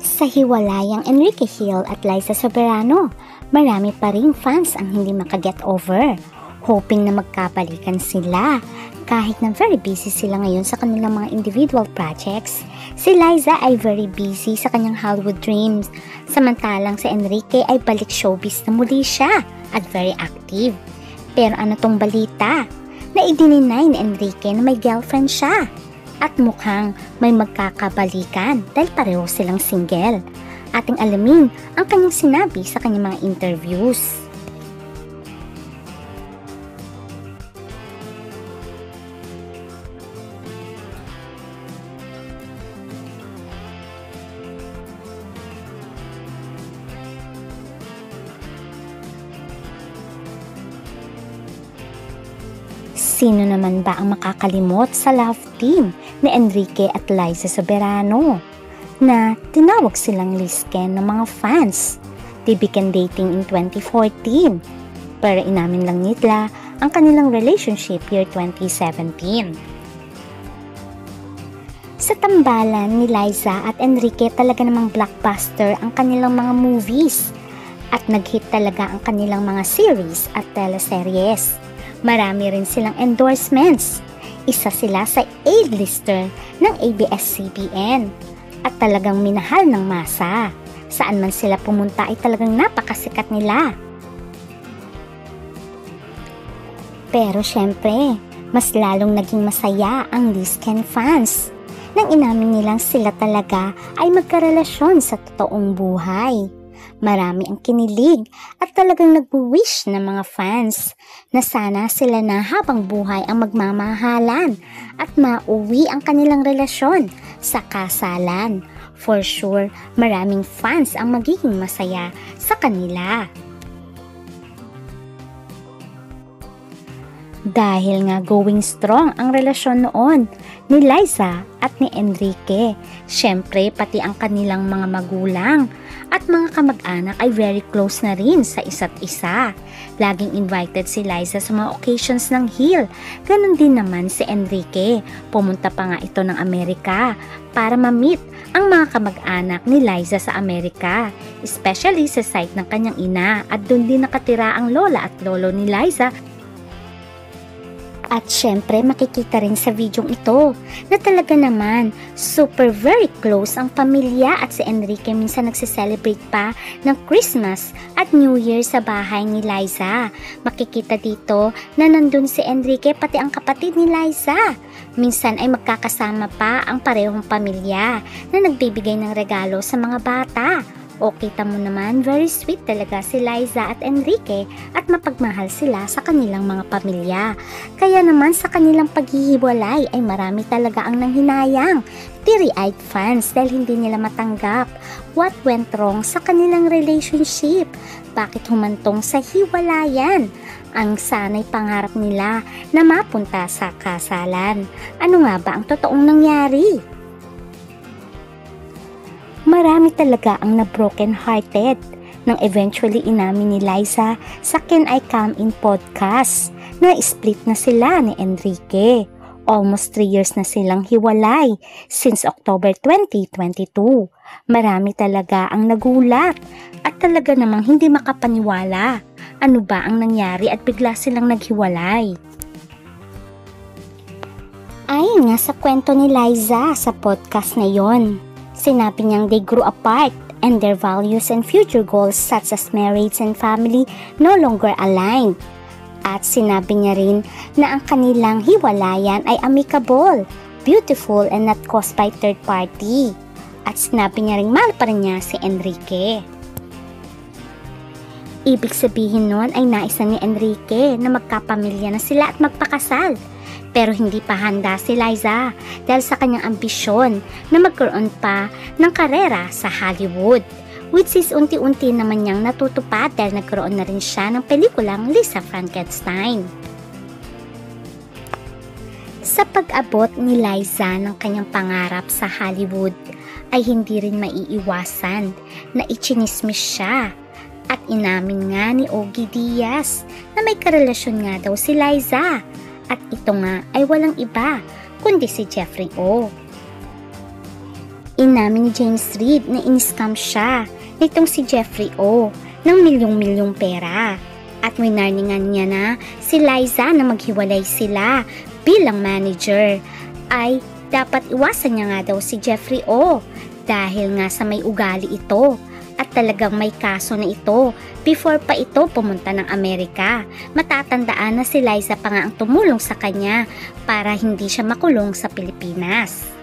Sa hiwalayang Enrique Hill at Liza Soberano, marami pa ring fans ang hindi makaget over, hoping na magkabalikan sila. Kahit na very busy sila ngayon sa kanilang mga individual projects, si Liza ay very busy sa kanyang Hollywood dreams, samantalang si Enrique ay balik showbiz na muli siya at very active. Pero ano tong balita? Na idininay ni Enrique na may girlfriend siya. At mukhang may magkakabalikan dahil pareho silang single. Ating alamin ang kanyang sinabi sa kanyang mga interviews. Sino naman ba ang makakalimot sa love team ni Enrique at Liza Soberano na tinawag silang lisken ng mga fans? They began dating in 2014 pero inamin lang nila ang kanilang relationship year 2017. Sa tambalan ni Liza at Enrique, talaga namang blockbuster ang kanilang mga movies at nag-hit talaga ang kanilang mga series at teleseries. Marami rin silang endorsements. Isa sila sa A-lister ng ABS-CBN at talagang minahal ng masa. Saan man sila pumunta ay talagang napakasikat nila. Pero syempre, mas lalong naging masaya ang Lisken fans nang inamin nilang sila talaga ay magkarelasyon sa totoong buhay. Marami ang kinilig at talagang nag-wish ng mga fans na sana sila na habang buhay ang magmamahalan at mauwi ang kanilang relasyon sa kasalan. For sure, maraming fans ang magiging masaya sa kanila. Dahil nga going strong ang relasyon noon ni Liza at ni Enrique, syempre pati ang kanilang mga magulang at mga kamag-anak ay very close na rin sa isa't isa. Laging invited si Liza sa mga occasions ng Hill. Ganon din naman si Enrique. Pumunta pa nga ito ng Amerika para ma-meet ang mga kamag-anak ni Liza sa Amerika, especially sa site ng kanyang ina, at doon din nakatira ang lola at lolo ni Liza. At syempre makikita rin sa videong ito na talaga naman super very close ang pamilya at si Enrique minsan nagsiselebrate pa ng Christmas at New Year sa bahay ni Liza. Makikita dito na nandun si Enrique pati ang kapatid ni Liza. Minsan ay magkakasama pa ang parehong pamilya na nagbibigay ng regalo sa mga bata. O kita mo naman, very sweet talaga si Liza at Enrique at mapagmahal sila sa kanilang mga pamilya. Kaya naman sa kanilang paghihiwalay ay marami talaga ang nanghinayang, teary-eyed fans dahil hindi nila matanggap what went wrong sa kanilang relationship. Bakit humantong sa hiwalayan? Ang sana'y pangarap nila na mapunta sa kasalan. Ano nga ba ang totoong nangyari? Marami talaga ang na-broken hearted nang eventually inamin ni Liza sa Can I Come In podcast na split na sila ni Enrique. Almost 3 years na silang hiwalay since October 2022. Marami talaga ang nagulat at talaga namang hindi makapaniwala. Ano ba ang nangyari at bigla silang naghiwalay? Ayon nga sa kwento ni Liza sa podcast na yon, sinabi niyang they grew apart and their values and future goals such as marriage and family no longer aligned. At sinabi niya rin na ang kanilang hiwalayan ay amicable, beautiful and not caused by third party. At sinabi niya rin mahal pa rin niya si Enrique. Ibig sabihin nun ay nais ni Enrique na magkapamilya na sila at magpakasal. Pero hindi pa handa si Liza dahil sa kanyang ambisyon na magkaroon pa ng karera sa Hollywood, which is unti-unti naman niyang natutupad dahil nagkaroon na rin siya ng pelikulang Lisa Frankenstein. Sa pag-abot ni Liza ng kanyang pangarap sa Hollywood ay hindi rin maiiwasan na ichinismis siya at inamin nga ni Ogie Diaz na may karelasyon nga daw si Liza. At ito nga ay walang iba kundi si Jeffrey O. Inamin ni James Reid na in-scam siya nitong si Jeffrey O ng milyong-milyong pera. At winarningan niya na si Liza na maghiwalay sila bilang manager. Ay dapat iwasan niya nga daw si Jeffrey O dahil nga sa may ugali ito at talagang may kaso na ito before pa ito pumunta ng Amerika. Matatandaan na si Liza pa nga ang tumulong sa kanya para hindi siya makulong sa Pilipinas.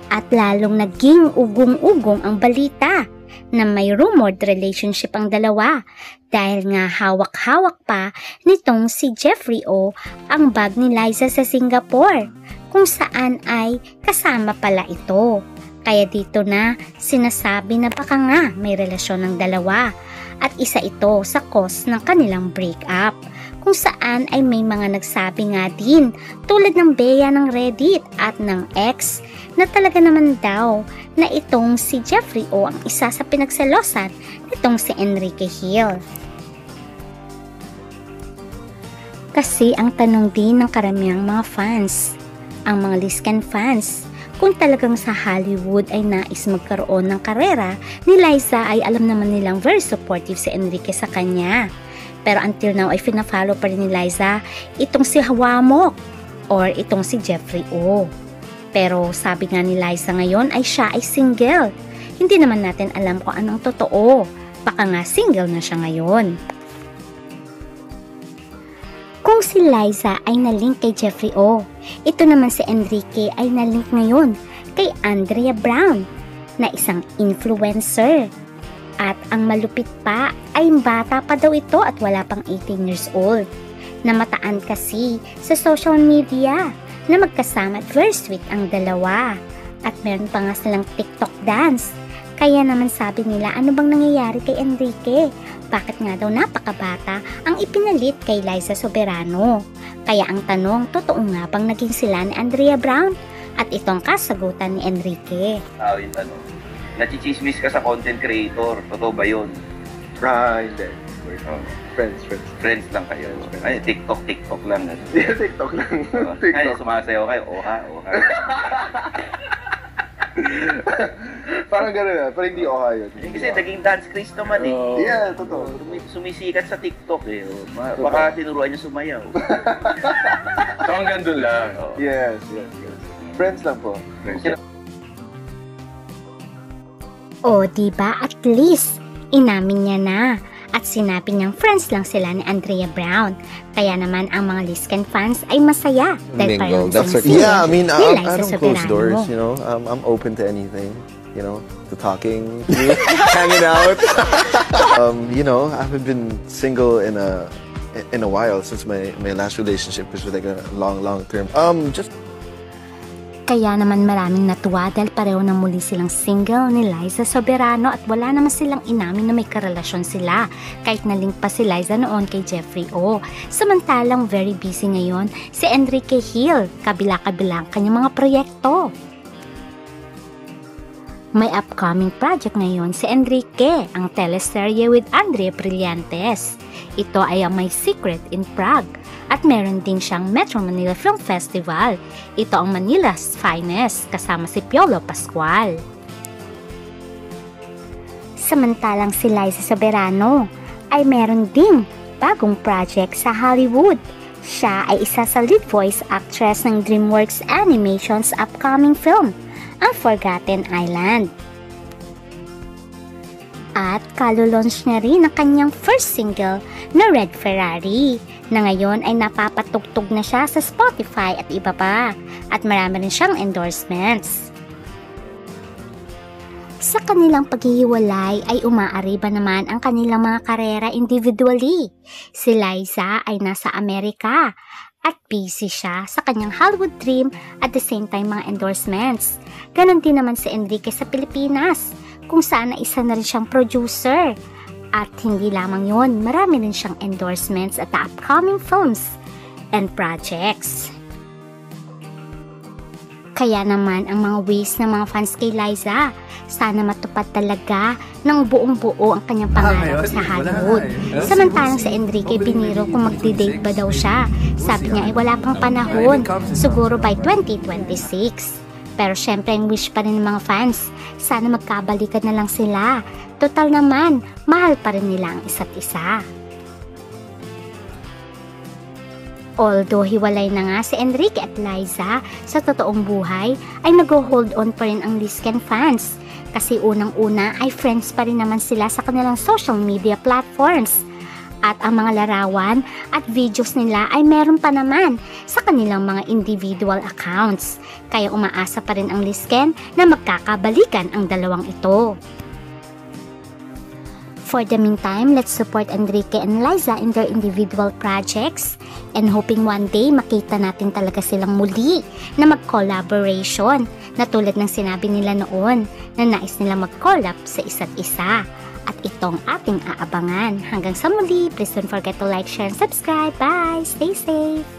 At lalong naging ugong-ugong ang balita na may rumored relationship ang dalawa dahil nga hawak-hawak pa nitong si Jeffrey O ang bag ni Liza sa Singapore kung saan ay kasama pala ito. Kaya dito na sinasabi na baka nga may relasyon ng dalawa at isa ito sa cause ng kanilang breakup kung saan ay may mga nagsabi nga din tulad ng Bea ng Reddit at ng X na talaga naman daw na itong si Jeffrey O ang isa sa pinagselosan nitong si Enrique Hill. Kasi ang tanong din ng karamihang mga fans, ang mga Liscan fans, kung talagang sa Hollywood ay nais magkaroon ng karera ni Liza ay alam naman nilang very supportive si Enrique sa kanya. Pero until now ay fina-follow pa rin ni Liza itong si Hawamok or itong si Jeffrey O. Pero sabi nga ni Liza ngayon ay siya ay single. Hindi naman natin alam kung anong totoo. Baka nga single na siya ngayon. Kung si Liza ay nalink kay Jeffrey O, ito naman si Enrique ay nalink ngayon kay Andrea Brown na isang influencer. At ang malupit pa ay bata pa daw ito at wala pang 18 years old. Namataan kasi sa social media na magkasama at very sweet ang dalawa. At meron pa nga silang TikTok dance. Kaya naman sabi nila, ano bang nangyayari kay Enrique? Bakit nga daw napakabata ang ipinalit kay Liza Soberano? Kaya ang tanong, totoo nga bang naging sila ni Andrea Brown? At itong kasagutan ni Enrique. Yung tanong, nachichismis ka sa content creator, totoo ba yun? Hindi. Friends. Friends lang kayo. Ay, TikTok lang. Yeah, TikTok lang. Ay, sumasayaw kayo, oha. Parang gano'n na, pero hindi yun. Kasi naging dance craze naman eh. Yeah, totoo. Sumisikat sa TikTok eh. Baka tinuruan niya sumayaw. So hanggang doon lang. Yes. Friends lang po. O diba at least inamin niya na at sinabi niyang friends lang sila ni Andrea Brown. Kaya naman ang mga Liscan fans ay masaya dahil parang yeah, I mean, I don't close doors, you know. I'm open to anything, you know, to talking, hanging out. You know, I haven't been single in a while since my last relationship was like a long term. Just Kaya naman maraming natuwa dahil pareho na muli silang single ni Liza Soberano at wala naman silang inamin na may karelasyon sila kahit na-link pa si Liza noon kay Jeffrey O. Samantalang very busy ngayon si Enrique Hill, kabila-kabila ang kanyang mga proyekto. May upcoming project ngayon si Enrique, ang teleserye with Andrea Brillantes. Ito ay ang My Secret in Prague. At meron din siyang Metro Manila Film Festival. Ito ang Manila's Finest kasama si Piolo Pascual. Samantalang si Liza Soberano ay meron ding bagong project sa Hollywood. Siya ay isa sa lead voice actress ng DreamWorks Animation's upcoming film, ang Forgotten Island. At kalulaunch niya rin ang kanyang first single na Red Ferrari na ngayon ay napapatugtog na siya sa Spotify at iba pa at marami rin siyang endorsements. Sa kanilang paghihiwalay ay umaariba naman ang kanilang mga karera individually. Si Liza ay nasa Amerika at busy siya sa kanyang Hollywood dream at the same time mga endorsements. Ganon din naman si Enrique sa Pilipinas kung saan na isa na rin siyang producer. At hindi lamang yun, marami rin siyang endorsements at the upcoming films and projects. Kaya naman ang mga wish ng mga fans kay Liza, sana matupad talaga ng buong-buo ang kanyang pangarap sa Hollywood. Samantalang si Enrique biniro kung magdi-date ba daw siya. Sabi niya ay wala pang panahon, siguro by 2026. Pero syempre ang wish pa rin ng mga fans, sana magkabalikan na lang sila. Total naman, mahal pa rin nila ang isa't isa. Although hiwalay na nga si Enrique at Liza, sa totoong buhay ay nag-hold on pa rin ang Lisken fans. Kasi unang-una ay friends pa rin naman sila sa kanilang social media platforms. At ang mga larawan at videos nila ay meron pa naman sa kanilang mga individual accounts. Kaya umaasa pa rin ang Lisken na magkakabalikan ang dalawang ito. For the meantime, let's support Enrique and Liza in their individual projects and hoping one day makita natin talaga silang muli na mag-collaboration na tulad ng sinabi nila noon na nais nilang mag-collab sa isa't isa. At itong ating aabangan. Hanggang sa muli, please don't forget to like, share, and subscribe. Bye! Stay safe!